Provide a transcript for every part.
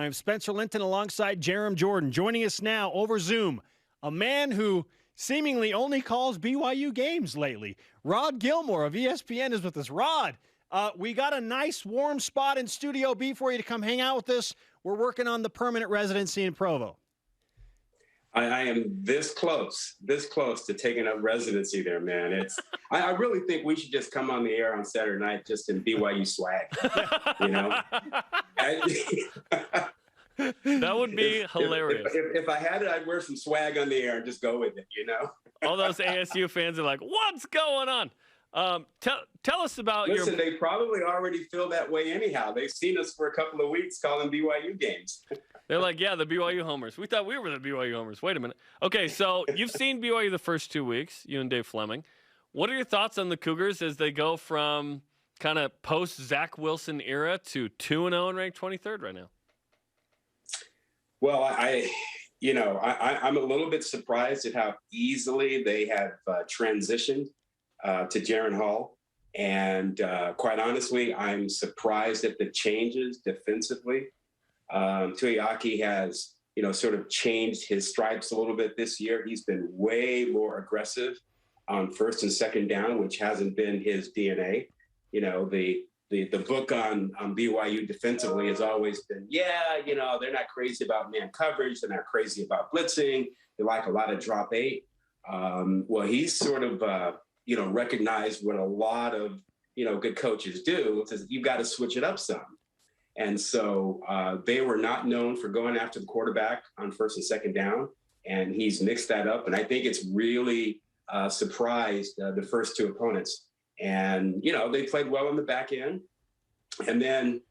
I am Spencer Linton alongside Jerem Jordan. Joining us now over Zoom, a man who seemingly only calls BYU games lately. Rod Gilmore of ESPN is with us. Rod, we got a nice warm spot in Studio B for you to come hang out with us. We're working on the permanent residency in Provo. I am this close to taking up residency there, man. I really think we should just come on the air on Saturday night just in BYU swag, you know? That would be hilarious. If I had it, I'd wear some swag on the air and just go with it, you know? All those ASU fans are like, what's going on? Tell us about Listen, they probably already feel that way anyhow. They've seen us for a couple of weeks calling BYU games. They're like, yeah, the BYU homers. We thought we were the BYU homers. Wait a minute. Okay, so you've seen BYU the first 2 weeks, you and Dave Fleming. What are your thoughts on the Cougars as they go from kind of post-Zach Wilson era to 2-0 and ranked 23rd right now? Well, I'm a little bit surprised at how easily they have transitioned to Jaren Hall. And quite honestly, I'm surprised at the changes defensively. Tuiaki has, sort of changed his stripes a little bit this year. He's been way more aggressive on first and second down, which hasn't been his DNA. The book on BYU defensively has always been, they're not crazy about man coverage. They're not crazy about blitzing. They like a lot of drop eight. Well, he's sort of, recognized what a lot of, good coaches do. Is you've got to switch it up some. And so they were not known for going after the quarterback on first and second down. And he's mixed that up. And I think it's really surprised the first two opponents. And, they played well on the back end. And then,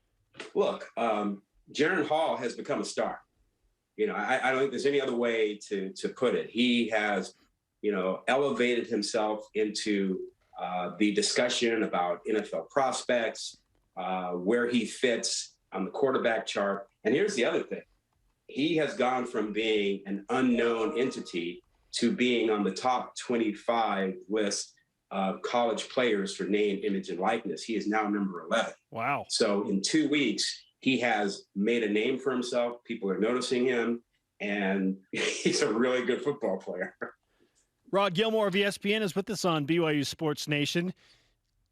look, Jaren Hall has become a star. I don't think there's any other way to put it. He has, elevated himself into the discussion about NFL prospects, where he fits on the quarterback chart. And here's the other thing. He has gone from being an unknown entity to being on the top 25 list of college players for name, image, and likeness. He is now number 11. Wow. So in 2 weeks, he has made a name for himself. People are noticing him, and he's a really good football player. Rod Gilmore of ESPN is with us on BYU Sports Nation.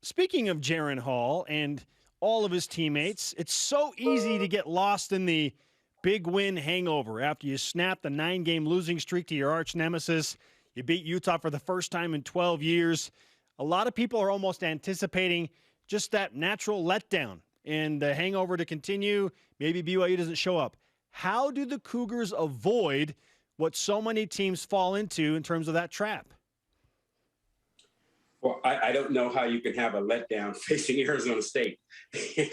Speaking of Jaren Hall and all of his teammates, it's so easy to get lost in the big win hangover after you snap the 9-game losing streak to your arch nemesis. You beat Utah for the first time in 12 years. A lot of people are almost anticipating just that natural letdown and the hangover to continue. Maybe BYU doesn't show up. How do the Cougars avoid what so many teams fall into in terms of that trap? Well, I don't know how you can have a letdown facing Arizona State. They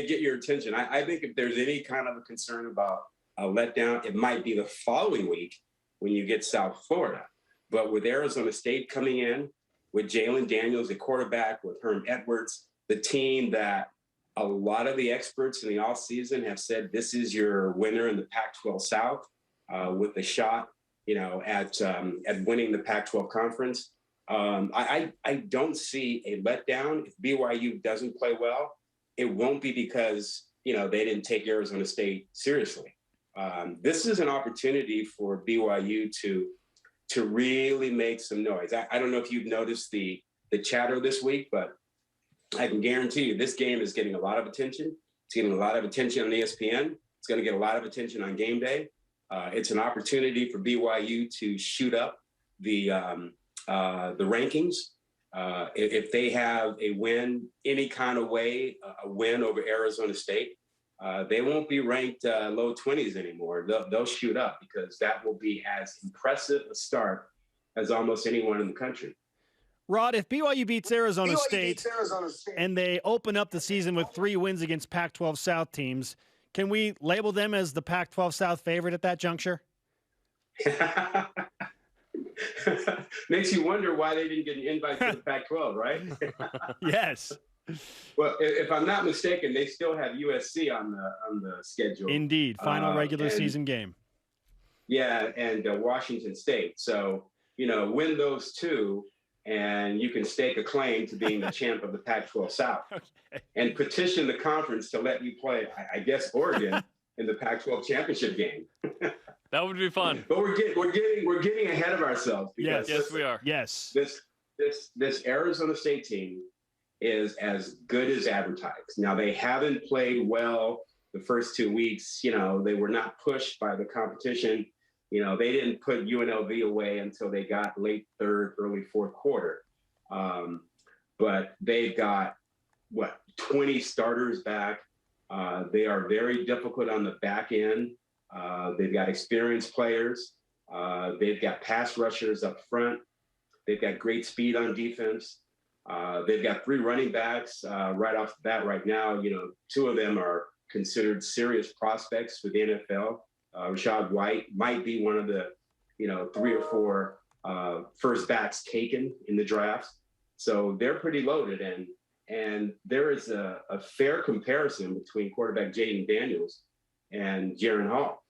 get your attention. I think if there's any kind of a concern about a letdown, it might be the following week when you get South Florida. But with Arizona State coming in, with Jalen Daniels at quarterback, with Herm Edwards, the team that a lot of the experts in the offseason have said this is your winner in the Pac-12 South with the shot, at winning the Pac-12 conference. I don't see a letdown. If BYU doesn't play well, it won't be because, they didn't take Arizona State seriously. This is an opportunity for BYU to really make some noise. I don't know if you've noticed the chatter this week, but I can guarantee you this game is getting a lot of attention. It's getting a lot of attention on ESPN. It's going to get a lot of attention on game day. It's an opportunity for BYU to shoot up the rankings. If they have a win any kind of way, a win over Arizona State, they won't be ranked low 20s anymore. They'll shoot up because that will be as impressive a start as almost anyone in the country. Rod, if BYU beats Arizona State and they open up the season with 3 wins against Pac-12 South teams, can we label them as the Pac-12 South favorite at that juncture? Makes you wonder why they didn't get an invite to the Pac-12, right? Yes. Well, if I'm not mistaken, they still have USC on the schedule. Indeed, final regular season game. Yeah, and Washington State. So, win those two, and you can stake a claim to being the champ of the Pac-12 South, and petition the conference to let you play, I guess, Oregon in the Pac-12 championship game. That would be fun. But we're getting ahead of ourselves because Yes, we are. Yes. This Arizona State team is as good as advertised. Now, they haven't played well the first 2 weeks. You know, they were not pushed by the competition. You know, they didn't put UNLV away until they got late third, early fourth quarter. But they've got, 20 starters back. They are very difficult on the back end. They've got experienced players. They've got pass rushers up front. They've got great speed on defense. They've got 3 running backs right off the bat right now. You know, 2 of them are considered serious prospects for the NFL. Rashad White might be one of the, 3 or 4 first backs taken in the draft. So they're pretty loaded. And there is a fair comparison between quarterback Jaden Daniels and Jaren Hall.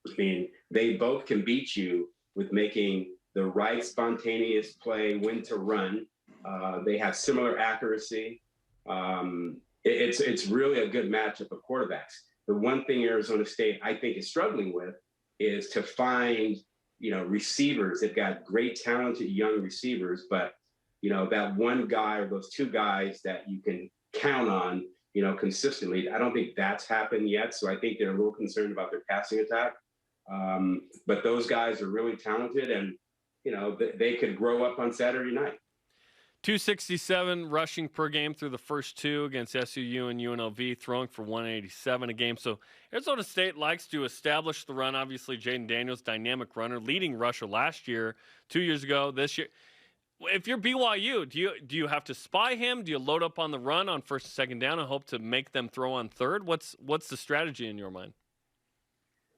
I mean, they both can beat you with making the right spontaneous play, when to run. They have similar accuracy. It's really a good matchup of quarterbacks. The one thing Arizona State, I think, is struggling with is to find, receivers. They've got great, talented young receivers, but, that one guy or those 2 guys that you can count on, consistently, I don't think that's happened yet. So I think they're a little concerned about their passing attack. But those guys are really talented, and, they could grow up on Saturday night. 267 rushing per game through the first 2 against SUU and UNLV, throwing for 187 a game. So Arizona State likes to establish the run. Obviously, Jaden Daniels, dynamic runner, leading rusher last year, 2 years ago, this year. If you're BYU, do you have to spy him? Do you load up on the run on first and second down and hope to make them throw on third? What's the strategy in your mind?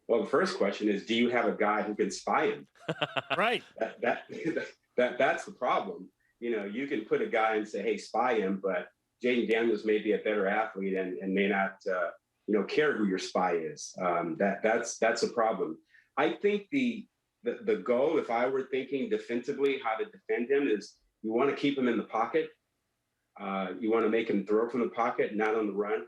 Well, the first question is, do you have a guy who can spy him? Right. That's the problem. You can put a guy and say, hey, spy him, but Jaden Daniels may be a better athlete and may not, care who your spy is. That's a problem. I think the goal, if I were thinking defensively, how to defend him, is you want to keep him in the pocket. You want to make him throw from the pocket, not on the run.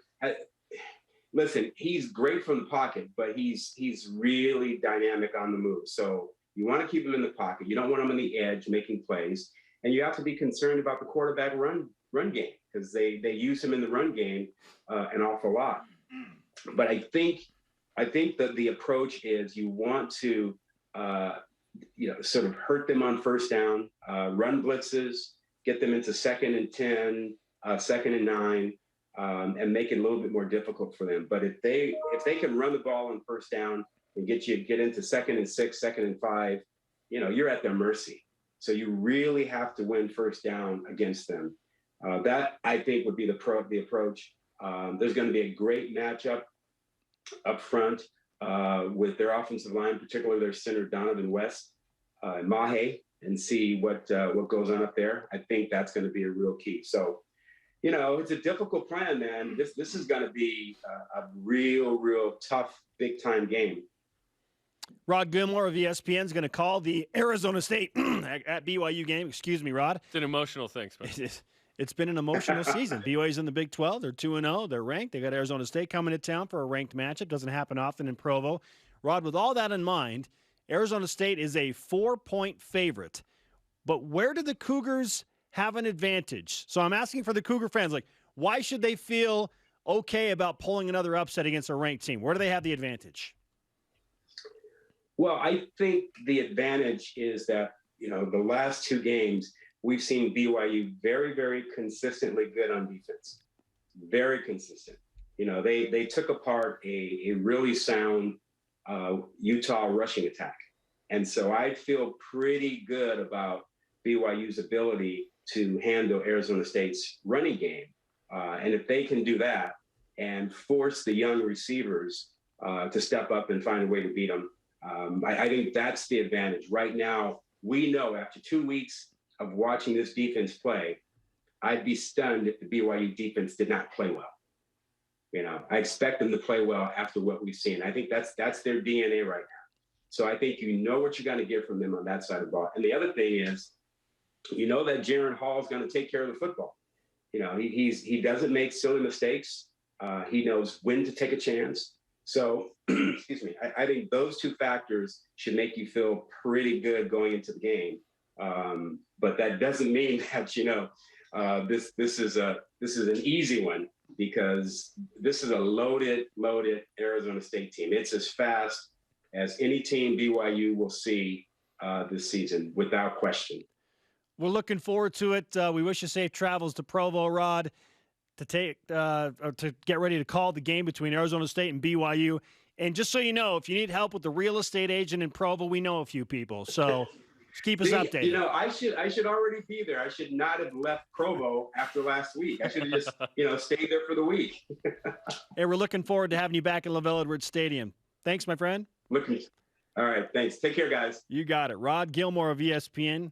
Listen, he's great from the pocket, but he's really dynamic on the move. So you want to keep him in the pocket. You don't want him on the edge making plays. And you have to be concerned about the quarterback run game, because they use him in the run game an awful lot. But I think that the approach is you want to sort of hurt them on first down, run blitzes, get them into 2nd and 10, 2nd and 9, and make it a little bit more difficult for them. But if they can run the ball on first down and get into 2nd and 6, 2nd and 5, you're at their mercy. So you really have to win first down against them. That, I think, would be the approach. There's going to be a great matchup up front with their offensive line, particularly their center Donovan West, Mahe, and see what goes on up there. I think that's going to be a real key. So, it's a difficult plan, man. This is going to be a real tough, big-time game. Rod Gilmore of ESPN is going to call the Arizona State at BYU game. Excuse me, Rod. It's an emotional thing, Spencer. It's been an emotional season. BYU's in the Big 12. They're 2-0. They're ranked. They got Arizona State coming to town for a ranked matchup. Doesn't happen often in Provo. Rod, with all that in mind, Arizona State is a 4-point favorite. But where do the Cougars have an advantage? So I'm asking for the Cougar fans, why should they feel okay about pulling another upset against a ranked team? Where do they have the advantage? Well, I think the advantage is that, the last 2 games, we've seen BYU very, very consistently good on defense. Very consistent. They took apart a really sound Utah rushing attack. And so I feel pretty good about BYU's ability to handle Arizona State's running game. And if they can do that and force the young receivers to step up and find a way to beat them, I think that's the advantage. Right now, we know after 2 weeks of watching this defense play, I'd be stunned if the BYU defense did not play well. I expect them to play well after what we've seen. I think that's their DNA right now. So I think what you're going to get from them on that side of the ball. And the other thing is, you know that Jaron Hall is going to take care of the football. You know, he doesn't make silly mistakes. He knows when to take a chance. So, excuse me, I think those two factors should make you feel pretty good going into the game. But that doesn't mean that, you know, this is an easy one, because this is a loaded Arizona State team. It's as fast as any team BYU will see this season, without question. We're looking forward to it. We wish you safe travels to Provo, Rod, to get ready to call the game between Arizona State and BYU. And just so you know, if you need help with the real estate agent in Provo, we know a few people. So just keep us updated. You know, I should already be there. I should not have left Provo after last week. I should have just, you know, stayed there for the week. Hey, we're looking forward to having you back at LaVell Edwards Stadium. Thanks, my friend. All right, thanks. Take care, guys. You got it. Rod Gilmore of ESPN.